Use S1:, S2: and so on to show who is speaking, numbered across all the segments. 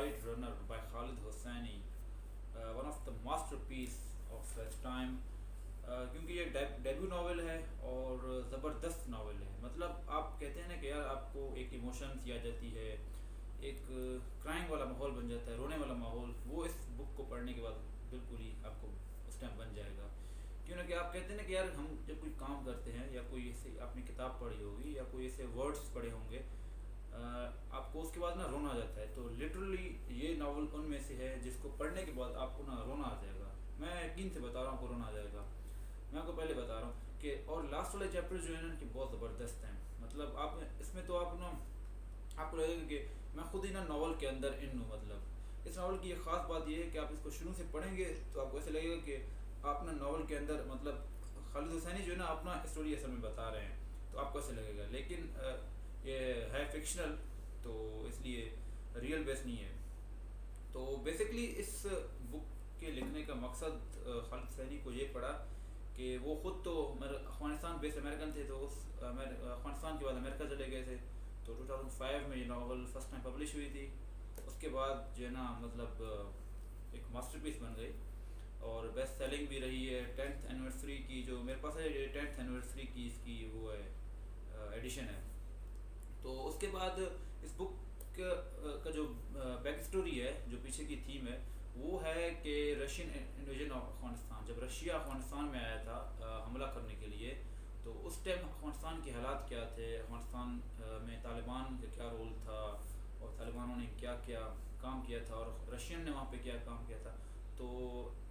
S1: Blade Runner by Khalid Hosseini, one of the masterpiece of its time. क्योंकि ये debut novel है और ज़बरदस्त नावल है। मतलब आप कहते हैं ना कि यार आपको एक इमोशंस याद जाती है, एक क्राइम वाला माहौल बन जाता है, रोने वाला माहौल, वो इस बुक को पढ़ने के बाद बिल्कुल ही आपको उस टाइम बन जाएगा। क्यों ना कि आप कहते हैं ना कि यार हम जब कोई काम करते हैं या कोई ऐसे आपने किताब पढ़ी होगी या कोई ऐसे वर्ड्स पढ़े होंगे, आपको उसके बाद ना रोना आ जाता है। तो लिटरली ये नावल उनमें से है जिसको पढ़ने के बाद आपको ना रोना आ जाएगा। मैं यकीन से बता रहा हूँ आपको रोना आ जाएगा। मैं आपको पहले बता रहा हूँ कि और लास्ट वाले चैप्टर जो है ना कि बहुत ज़बरदस्त हैं। मतलब आप इसमें तो आप ना आपको लगेगा कि मैं खुद ही ना नावल के अंदर इन हूँ। मतलब इस नावल की एक ख़ास बात यह है कि आप इसको शुरू से पढ़ेंगे तो आपको ऐसे लगेगा कि आप ना नावल के अंदर मतलब खालिद हुसैनी जो है ना अपना स्टोरी असल में बता रहे हैं, तो आपको ऐसे लगेगा। लेकिन ये है फिक्शनल, तो इसलिए रियल बेस नहीं है। तो बेसिकली इस बुक के लिखने का मकसद खालिद हुसैनी को ये पड़ा कि वो ख़ुद तो अफ़गानिस्तान बेस्ड अमेरिकन थे, तो उस अफ़गानिस्तान के बाद अमेरिका चले गए थे। तो 2005 में ये नावल फर्स्ट टाइम पब्लिश हुई थी। उसके बाद जो है ना मतलब एक मास्टरपीस बन गई और बेस्ट सेलिंग भी रही है। 10th एनिवर्सरी की जो मेरे पास है, ये 10th एनिवर्सरी की इसकी वो है एडिशन है। तो उसके बाद इस बुक का जो बैक स्टोरी है, जो पीछे की थीम है, वो है कि रशियन इन्वेजन ऑफ अफ़गानिस्तान। जब रशिया अफ़गानिस्तान में आया था हमला करने के लिए, तो उस टाइम अफ़गानिस्तान के हालात क्या थे, अफ़गानिस्तान में तालिबान का क्या रोल था और तालिबानों ने क्या क्या काम किया था और रशियन ने वहाँ पे क्या काम किया था। तो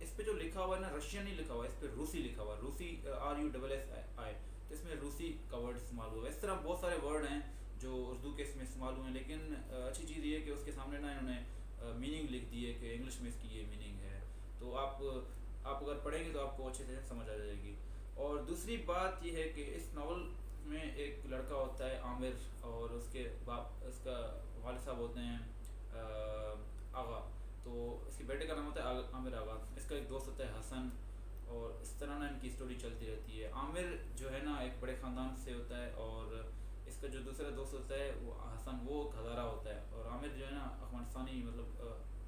S1: इस पे जो लिखा हुआ है ना, रशियन नहीं लिखा हुआ, इस पे रूसी लिखा हुआ है, रूसी RUSSI। तो इसमें रूसी का वर्ड इस्तेमाल हुआ है। इस तरह बहुत सारे वर्ड हैं जो उर्दू के इसमें इस्तेमाल हुए हैं, लेकिन अच्छी चीज़ ये है कि उसके सामने ना इन्होंने मीनिंग लिख दी है कि इंग्लिश में इसकी ये मीनिंग है। तो आप अगर पढ़ेंगे तो आपको अच्छे से समझ आ जाएगी। और दूसरी बात यह है कि इस नावल में एक लड़का होता है आमिर, और उसके बाप उसका वालिद साहब होते हैं आगा। तो इसके बेटे का नाम होता है आमिर आगा। इसका एक दोस्त होता है हसन, और इस तरह ना इनकी स्टोरी चलती रहती है। आमिर जो है ना एक बड़े ख़ानदान से होता है, और इसका जो दूसरा दोस्त होता है वो हसन, वो हज़ारा होता है, और आमिर जो है ना अफ़गानिस्तानी मतलब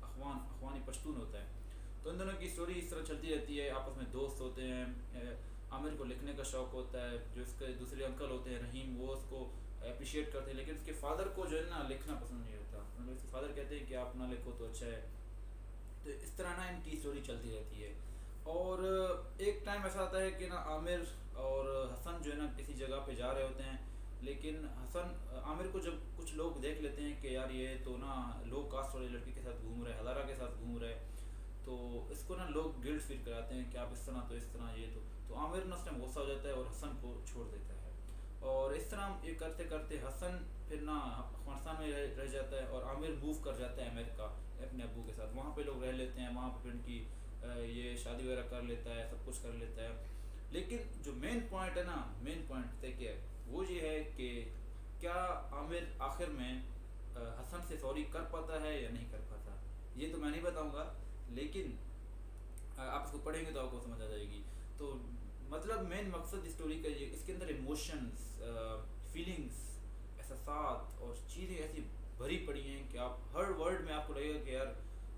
S1: अफ़गानी पश्तून होता है। तो इन दोनों की स्टोरी इस तरह चलती रहती है। आपस में दोस्त होते हैं। आमिर को लिखने का शौक़ होता है। जो इसके दूसरे अंकल होते हैं रहीम, वो उसको अप्रिशिएट करते हैं, लेकिन उसके फादर को जो है ना लिखना पसंद नहीं होता। मतलब इसके फादर कहते हैं कि आप ना लिखो तो अच्छा है। तो इस तरह ना इनकी स्टोरी चलती रहती है। और एक टाइम ऐसा आता है कि ना आमिर और हसन जो है ना किसी जगह पे जा रहे होते हैं, लेकिन आमिर को जब कुछ लोग देख लेते हैं कि यार ये तो ना लो कास्ट वाली लड़की के साथ घूम रहे, हज़ारा के साथ घूम रहे, तो इसको ना लोग गिल्ट फील कराते हैं कि आप इस तरह तो इस तरह ये तो आमिर ना उस टाइम गुस्सा हो जाता है और हसन को छोड़ देता है। और इस तरह ये करते करते हसन फिर ना अफ़गानिस्तान में रह जाता है, और आमिर मूव कर जाता है अमेरिका अपने अब्बू के साथ। वहाँ पे लोग रह लेते हैं, वहाँ पे उनकी ये शादी वगैरह कर लेता है, सब कुछ कर लेता है। लेकिन जो मेन पॉइंट है ना, मेन पॉइंट देखिए वो ये है कि क्या आमिर आखिर में हसन से सॉरी कर पाता है या नहीं कर पाता, ये तो मैं नहीं बताऊँगा, लेकिन आप इसको पढ़ेंगे तो आपको समझ आ जाएगी। तो मतलब मेन मकसद स्टोरी का ये, इसके अंदर इमोशंस, फीलिंग्स, एहसासात और चीज़ें ऐसी भरी पड़ी हैं कि आप हर वर्ड में आपको लगेगा कि यार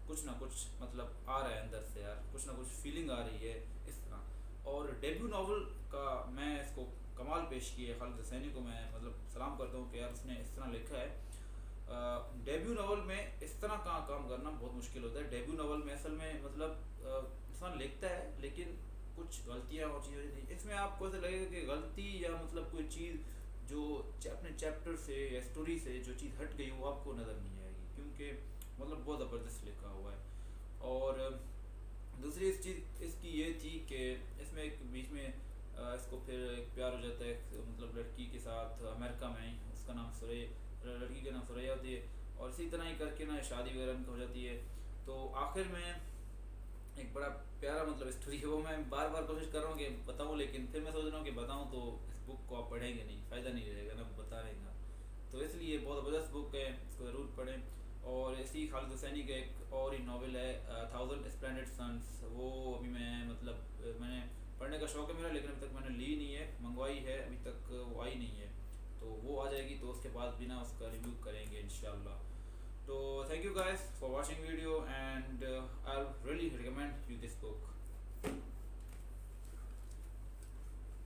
S1: कुछ ना कुछ मतलब आ रहा है अंदर से, यार कुछ ना कुछ फीलिंग आ रही है इस तरह। और डेब्यू नावल का मैं इसको कमाल पेश किया है। खालिद हुसैनी को मैं मतलब सलाम करता हूँ कि यार उसने इस तरह लिखा है। डेब्यू नावल में इस तरह का काम करना बहुत मुश्किल होता है। डेब्यू नावल में असल में मतलब इंसान लिखता है, लेकिन कुछ गलतियाँ और चीज़ें होती हैं। इसमें आपको ऐसा लगेगा कि गलती या मतलब कोई चीज़ जो अपने चैप्टर से या स्टोरी से जो चीज़ हट गई वो आपको नज़र नहीं आएगी, क्योंकि मतलब बहुत ज़बरदस्त लिखा हुआ है। और दूसरी इस चीज़ इसकी ये थी कि इसमें एक बीच में इसको फिर एक प्यार हो जाता है मतलब लड़की के साथ अमेरिका में। उसका नाम लड़की का नाम सुरैया होती है, और इसी तरह ही करके ना शादी वगैरह उनकी हो जाती है। तो आखिर में एक बड़ा प्यारा मतलब स्टोरी है, वो मैं बार बार कोशिश कर रहा हूँ कि बताऊँ, लेकिन फिर मैं सोच रहा हूँ कि बताऊँ तो इस बुक को आप पढ़ेंगे नहीं, फ़ायदा नहीं रहेगा ना बता रहेगा। तो इसलिए बहुत ज़बरदस्त बुक है, इसको ज़रूर पढ़ें। और इसी खालिद हुसैनी का एक और ही नावल है 1000 स्प्लेंडेड सन्स। वो अभी मैं मतलब मैंने पढ़ने का शौक़ है मेरा, लेकिन अभी तक मैंने ली नहीं है, मंगवाई है, अभी तक वो आई नहीं है। तो वो आ जाएगी तो उसके बाद भी ना उसका रिव्यू करेंगे इंशाल्लाह। तो thank thank you guys for watching video, and I'll really recommend you this book.